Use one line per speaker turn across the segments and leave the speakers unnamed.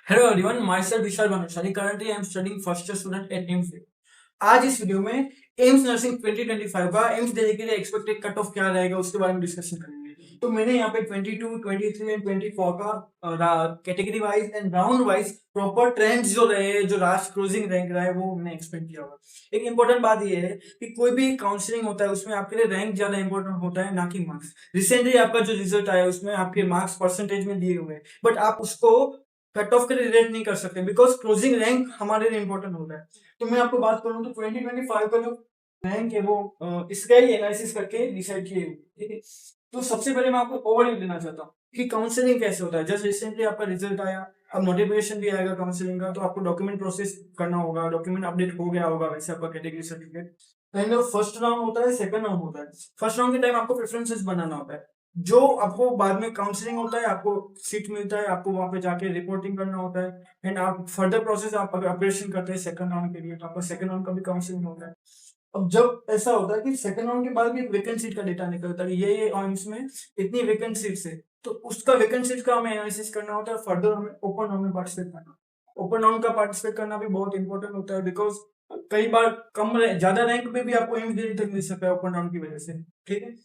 Hello everyone, myself Vishal Bhanushali. Currently, I am studying first year student at AIMS. आज इस video में AIIMS nursing 2025 का AIIMS Delhi के लिए एक्सपेक्टेड कट ऑफ क्या रहेगा उसके बारे में डिस्कशन करेंगे। तो मैंने यहाँ पे 22, 23 एंड 24 का category wise and round wise proper trends जो रहे, जो लास्ट क्लोजिंग रैंक रहा है वो मैंने एक्सपेक्ट किया होगा। एक इंपॉर्टेंट बात ये है कि कोई भी काउंसलिंग होता है उसमें आपके लिए रैंक ज्यादा इंपॉर्टेंट होता है ना कि मार्क्स। रिसेंटली आपका जो रिजल्ट आया उसमें आपके मार्क्स परसेंटेज में दिए हुए हैं, बट आप उसको कट ऑफ के लिए रिलेट नहीं कर सकते बिकॉज क्लोजिंग रैंक हमारे लिए इंपॉर्टेंट होता है। तो मैं आपको बात करूं तो 2025 का जो रैंक है वो इसका ही एनालिसिस करके डिसाइड किए हुए, ठीक है। तो सबसे पहले मैं आपको ओवरव्यू देना चाहता हूँ कि काउंसलिंग कैसे होता है। जस्ट रिसेंटली आपका रिजल्ट आया, अब नोटिफिकेशन भी आएगा काउंसलिंग का, तो आपको डॉक्यूमेंट प्रोसेस करना होगा, डॉक्यूमेंट अपडेट हो गया होगा वैसे आपका category certificate. Kind of first round होता है, सेकंड राउंड होता है। फर्स्ट राउंड के टाइम आपको प्रेफरेंसेस बनाना होता है, जो आपको बाद में काउंसलिंग होता है, आपको सीट मिलता है, आपको वहां पे जाके रिपोर्टिंग करना होता है एंड आप फर्दर प्रोसेस आप अगर ऑपरेशन करते हैं सेकंड राउंड के लिए तो आपका सेकंड राउंड का भी काउंसलिंग होता है। अब जब ऐसा होता है कि सेकंड राउंड के बाद भी वैकेंट सीट का डेटा निकलता है, ये ऑइम्स में इतनी वैकेंट सीट्स है, तो उसका वैकेंट सीट का हमें एनालिसिस करना होता है। फर्दर हमें ओपन राउंड में पार्टिसिपेट करना, ओपन राउंड का पार्टिसिपेट करना भी बहुत इंपॉर्टेंट होता है बिकॉज कई बार ज्यादा रैंक पे भी आपको एम्स दिल्ली तक मिल सकता है ओपन राउंड की वजह से, ठीक है।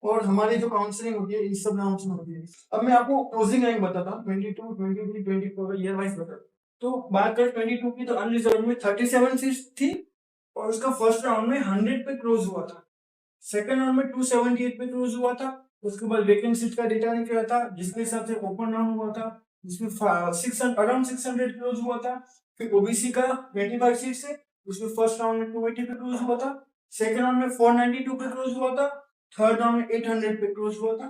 और हमारी जो काउंसलिंग होती है इस सब राउंड्स में होती है। अब मैं आपको क्लोजिंग रैंक बताता हूँ 22, 23, 24 ईयर वाइज बताता। तो बात करें 22 की तो अनरिजर्व में 37 सीट्स थी और उसका फर्स्ट राउंड में 100 पे क्लोज हुआ था। सेकंड राउंड में 278 पे क्लोज हुआ था। उसके बाद वैकेंट सीट का डेटा निकला था जिसके हिसाब से ओपन राउंड हुआ था, जिसमें 600 अराउंड 600 क्लोज हुआ था। फिर ओबीसी का 25 सीट से उसमें फर्स्ट राउंड में 280 पे क्लोज हुआ था, सेकंड राउंड में 492 पे क्लोज हुआ था, थर्ड राउंड में 800 पे क्लोज हुआ था।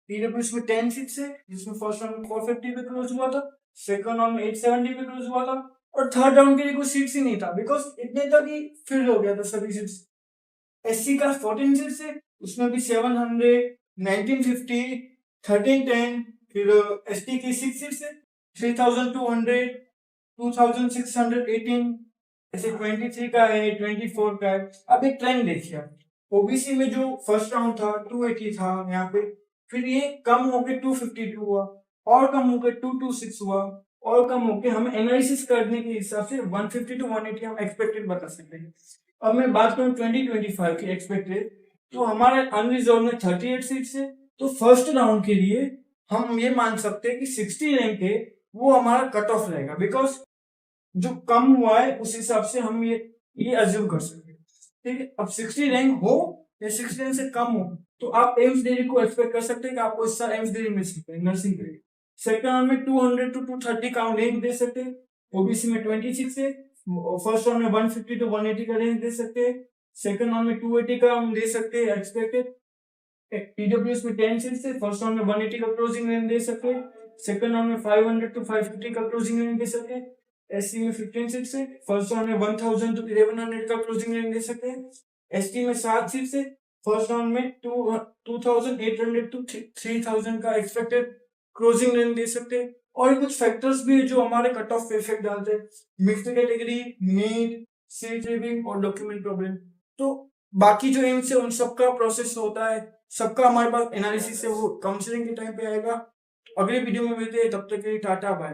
ईडब्ल्यूएस में 10 सीट्स है जिसमें फर्स्ट राउंड में 450 पे क्लोज हुआ था, सेकंड राउंड में 870 पे क्लोज हुआ था और थर्ड राउंड के लिए कोई सीट्स ही नहीं था बिकॉज इतने तक ही फिल हो गया था सभी सीट्स। एससी का 14 सीट्स है उसमें भी 700, 1950, 1310। फिर एसटी की 6 सीट्स है 3200, 2618। ऐसे 23 का है, 24 का है। अब एक ट्रेंड देखिए आप, ओबीसी में जो फर्स्ट राउंड था 280 था यहाँ पे, फिर ये कम होके 252 हुआ और कम होके 226 हुआ और कम होके हम एनालिसिस करने के हिसाब से 150 टू 180 हम एक्सपेक्टेड बता सकते हैं। अब मैं बात करूं 2025 की एक्सपेक्टेड, तो हमारे अनरिजर्व में 38 सीट्स है। तो फर्स्ट राउंड के लिए हम ये मान सकते हैं कि 60 रैंक है वो हमारा कट ऑफ रहेगा बिकॉज जो कम हुआ है उस हिसाब से हम ये अज्यूम कर सकते हैं, ठीक है। अब 60 रैंक हो या 60 रैंक से कम हो तो आप एम्स दिल्ली को एक्सपेक्ट कर सकते हैं कि आपको इस साल एम्स दिल्ली मिल सकते हैं नर्सिंग के लिए। सेकंड राउंड में 200 टू 230 का रैंक दे सकते हैं, ओबीसी में 26 है, फर्स्ट राउंड में 150 टू 180 का रेंज दे सकते हैं, सेकंड राउंड में 280 का हम दे सकते हैं एक्सपेक्टेड। ईडब्ल्यूएस में 10 सीट्स है, फर्स्ट राउंड में 180 का क्लोजिंग रेंज दे सकते हैं, सेकंड राउंड में 500 टू 550 का क्लोजिंग रेंज दे सकते हैं। एससी में 15 सीट्स है, फर्स्ट राउंड में 1000 टू 1100 का क्लोजिंग रेंज दे सकते हैं। एसटी में 7 सीट्स है, फर्स्ट राउंड में 2800 टू 3000 का एक्सपेक्टेड क्लोजिंग रेंज दे सकते हैं। और कुछ फैक्टर्स भी है जो हमारे कट ऑफ पे इफेक्ट डालते हैं, मिक्स्ड कैटेगरी, नीड, सीट रीविंग और डॉक्यूमेंट प्रॉब्लम। तो बाकी जो एम्स है उन सबका प्रोसेस होता है, सबका हमारे पास एनालिसिस है वो काउंसलिंग के टाइम पे आएगा। अगले वीडियो में मिलते हैं, तब तक के लिए टाटा बाय।